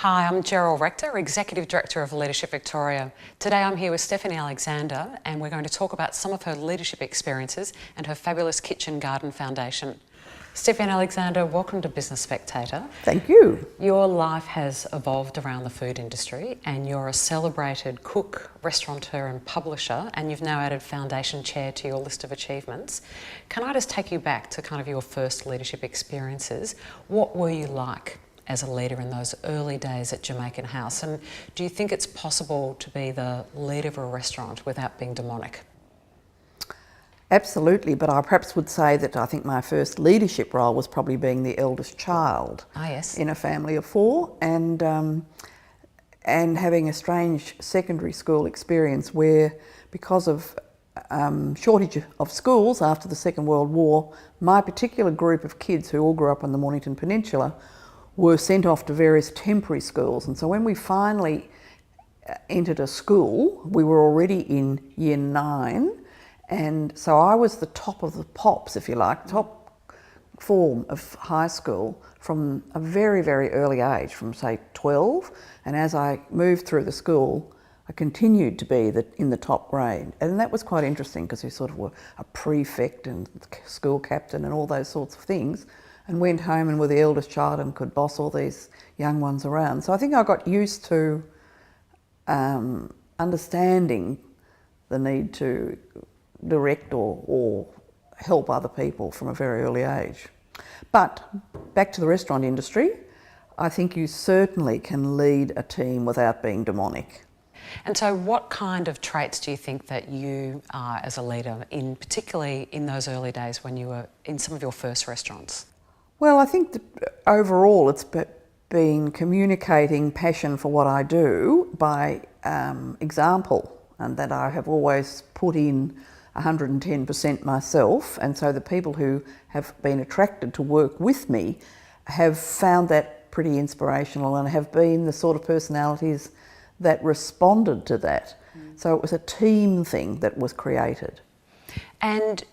Hi, I'm Gerald Rector, Executive Director of Leadership Victoria. Today I'm here with Stephanie Alexander and we're going to talk about some of her leadership experiences and her fabulous Kitchen Garden Foundation. Stephanie Alexander, welcome to Business Spectator. Thank you. Your life has evolved around the food industry and you're a celebrated cook, restaurateur and publisher, and you've now added Foundation Chair to your list of achievements. Can I just take you back to kind of your first leadership experiences? What were you like as a leader in those early days at Jamaican House, and do you think it's possible to be the leader of a restaurant without being demonic? Absolutely, but I perhaps would say that I think my first leadership role was probably being the eldest child in a family of four, and having a strange secondary school experience where, because of shortage of schools after the Second World War, my particular group of kids who all grew up on the Mornington Peninsula were sent off to various temporary schools. And so when we finally entered a school, we were already in year 9, and so I was the top of the pops, if you like, top form of high school from a very, very early age, from say 12, and as I moved through the school, I continued to be in the top grade. And that was quite interesting because we sort of were a prefect and school captain and all those sorts of things, and went home and were the eldest child and could boss all these young ones around. So I think I got used to understanding the need to direct or help other people from a very early age. But back to the restaurant industry, I think you certainly can lead a team without being demonic. And so what kind of traits do you think that you are as a leader, particularly in those early days when you were in some of your first restaurants? Well, I think that overall it's been communicating passion for what I do by example, and that I have always put in 110% myself, and so the people who have been attracted to work with me have found that pretty inspirational and have been the sort of personalities that responded to that. So it was a team thing that was created. And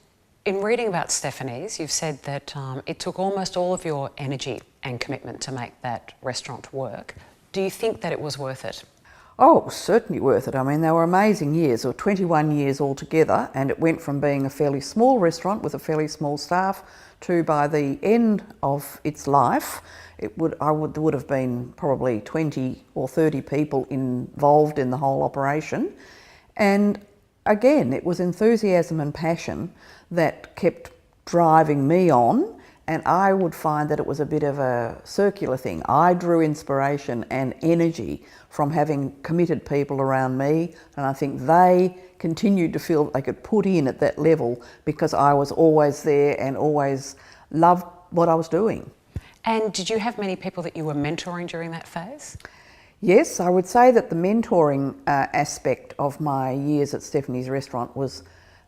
in reading about Stephanie's, you've said that it took almost all of your energy and commitment to make that restaurant work. Do you think that it was worth it? Oh, certainly worth it. I mean, they were amazing years, or 21 years altogether, and it went from being a fairly small restaurant with a fairly small staff to, by the end of its life, there would have been probably 20 or 30 people involved in the whole operation. And again, it was enthusiasm and passion that kept driving me on, and I would find that it was a bit of a circular thing. I drew inspiration and energy from having committed people around me, and I think they continued to feel they could put in at that level because I was always there and always loved what I was doing. And did you have many people that you were mentoring during that phase? Yes, I would say that the mentoring aspect of my years at Stephanie's restaurant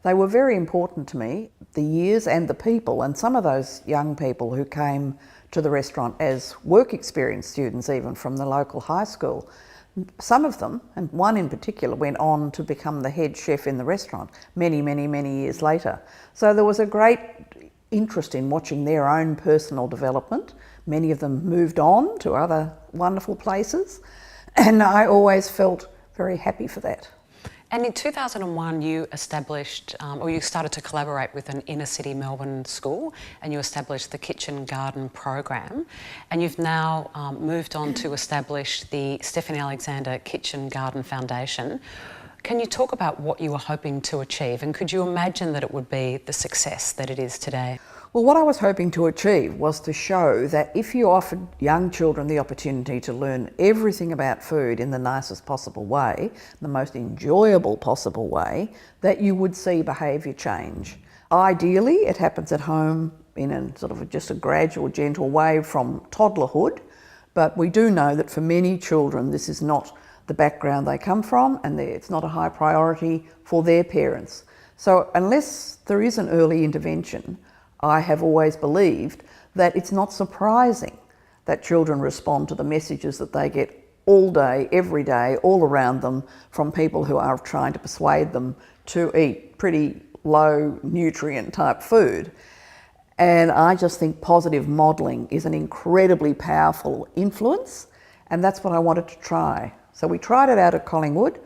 they were very important to me, the years and the people, and some of those young people who came to the restaurant as work experience students even from the local high school. Some of them, and one in particular, went on to become the head chef in the restaurant many, many, many years later. So there was a great interest in watching their own personal development. Many of them moved on to other wonderful places, and I always felt very happy for that. And in 2001, you established, or you started to collaborate with an inner city Melbourne school, and you established the Kitchen Garden program. And you've now moved on to establish the Stephanie Alexander Kitchen Garden Foundation. Can you talk about what you were hoping to achieve, and could you imagine that it would be the success that it is today? Well, what I was hoping to achieve was to show that if you offered young children the opportunity to learn everything about food in the nicest possible way, the most enjoyable possible way, that you would see behaviour change. Ideally, it happens at home in a sort of just a gradual, gentle way from toddlerhood, but we do know that for many children this is not the background they come from, and it's not a high priority for their parents. So unless there is an early intervention, I have always believed that it's not surprising that children respond to the messages that they get all day, every day, all around them from people who are trying to persuade them to eat pretty low nutrient type food. And I just think positive modelling is an incredibly powerful influence, And that's what I wanted to try. So we tried it out at Collingwood,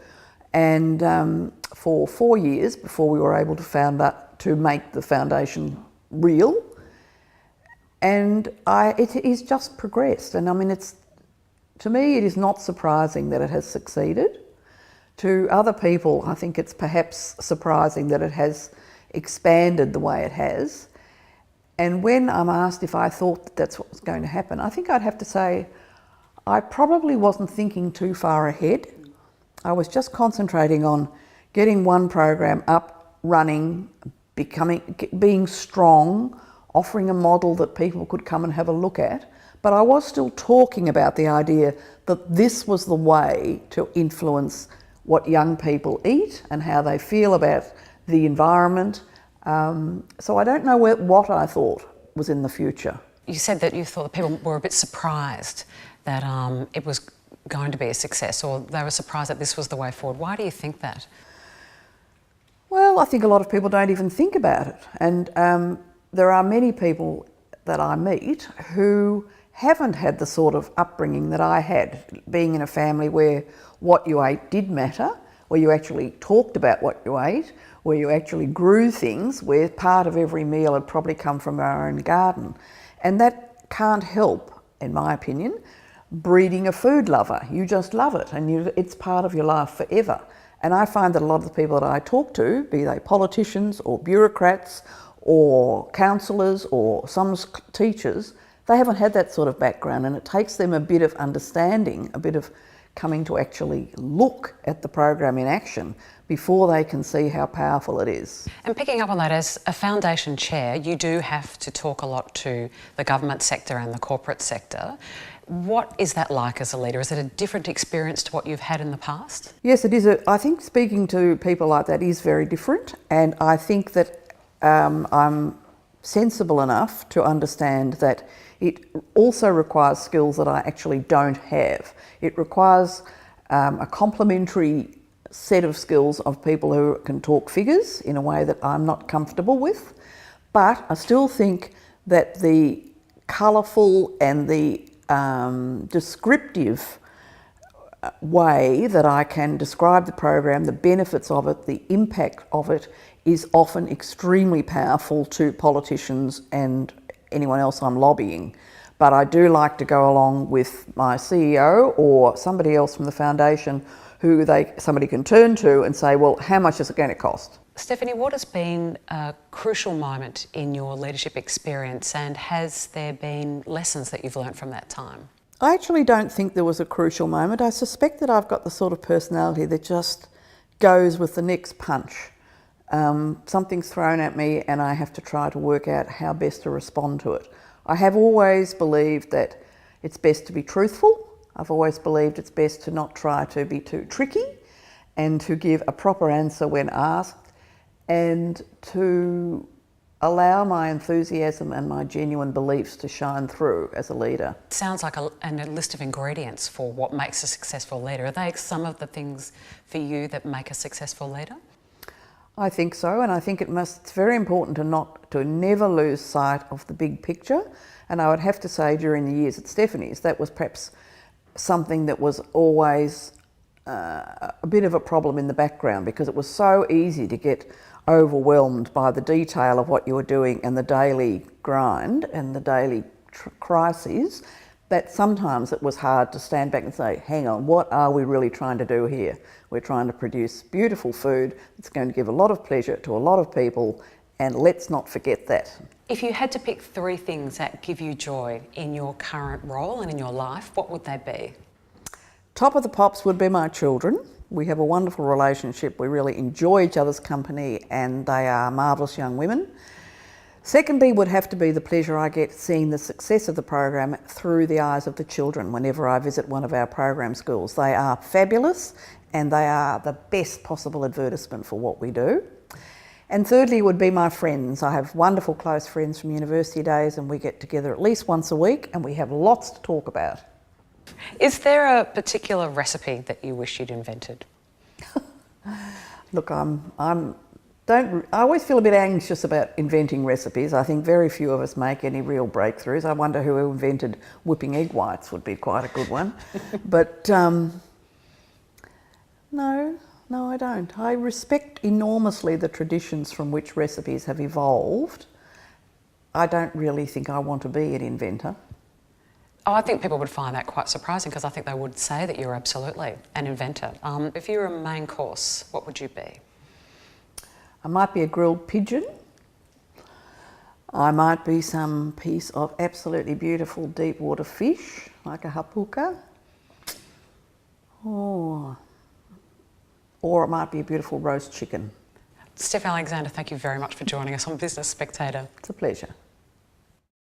and for 4 years before we were able to make the foundation real. And it has just progressed. And I mean, to me, it is not surprising that it has succeeded. To other people, I think it's perhaps surprising that it has expanded the way it has. And when I'm asked if I thought that that's what was going to happen, I think I'd have to say I probably wasn't thinking too far ahead. I was just concentrating on getting one program up, running, being strong, offering a model that people could come and have a look at. But I was still talking about the idea that this was the way to influence what young people eat and how they feel about the environment. So I don't know what I thought was in the future. You said that you thought that people were a bit surprised that it was going to be a success, or they were surprised that this was the way forward. Why do you think that? Well, I think a lot of people don't even think about it. And there are many people that I meet who haven't had the sort of upbringing that I had, being in a family where what you ate did matter, where you actually talked about what you ate, where you actually grew things, where part of every meal had probably come from our own garden. And that can't help, in my opinion, breeding a food lover. You just love it, and it's part of your life forever. And I find that a lot of the people that I talk to, be they politicians or bureaucrats or counsellors or some teachers, they haven't had that sort of background, and it takes them a bit of understanding, a bit of coming to actually look at the program in action before they can see how powerful it is. And picking up on that, as a foundation chair, you do have to talk a lot to the government sector and the corporate sector. What is that like as a leader? Is it a different experience to what you've had in the past? Yes, it is. I think speaking to people like that is very different, and I think that I'm sensible enough to understand that it also requires skills that I actually don't have. It requires a complementary set of skills of people who can talk figures in a way that I'm not comfortable with, but I still think that the colourful and the descriptive way that I can describe the program, the benefits of it, the impact of it, is often extremely powerful to politicians and anyone else I'm lobbying. But I do like to go along with my CEO or somebody else from the foundation who somebody can turn to and say, well, how much is it going to cost? Stephanie, what has been a crucial moment in your leadership experience, and has there been lessons that you've learnt from that time? I actually don't think there was a crucial moment. I suspect that I've got the sort of personality that just goes with the next punch. Something's thrown at me and I have to try to work out how best to respond to it. I have always believed that it's best to be truthful. I've always believed it's best to not try to be too tricky and to give a proper answer when asked, and to allow my enthusiasm and my genuine beliefs to shine through as a leader. It sounds like a list of ingredients for what makes a successful leader. Are they some of the things for you that make a successful leader? I think so, and I think it's very important to never lose sight of the big picture. And I would have to say, during the years at Stephanie's, that was perhaps something that was always a bit of a problem in the background, because it was so easy to get overwhelmed by the detail of what you were doing and the daily grind and the daily crises, that sometimes it was hard to stand back and say, hang on, what are we really trying to do here? We're trying to produce beautiful food that's going to give a lot of pleasure to a lot of people, and let's not forget that. If you had to pick 3 things that give you joy in your current role and in your life, what would they be? Top of the pops would be my children. We have a wonderful relationship. We really enjoy each other's company, and they are marvellous young women. Secondly would have to be the pleasure I get seeing the success of the program through the eyes of the children whenever I visit one of our program schools. They are fabulous, and they are the best possible advertisement for what we do. And thirdly would be my friends. I have wonderful close friends from university days, and we get together at least once a week and we have lots to talk about. Is there a particular recipe that you wish you'd invented? Look, I'm I always feel a bit anxious about inventing recipes. I think very few of us make any real breakthroughs. I wonder who invented whipping egg whites would be quite a good one. But no, I don't. I respect enormously the traditions from which recipes have evolved. I don't really think I want to be an inventor. Oh, I think people would find that quite surprising because I think they would say that you're absolutely an inventor. If you were a main course, what would you be? I might be a grilled pigeon. I might be some piece of absolutely beautiful deep water fish, like a hapuka. Or it might be a beautiful roast chicken. Steph Alexander, thank you very much for joining us on Business Spectator. It's a pleasure.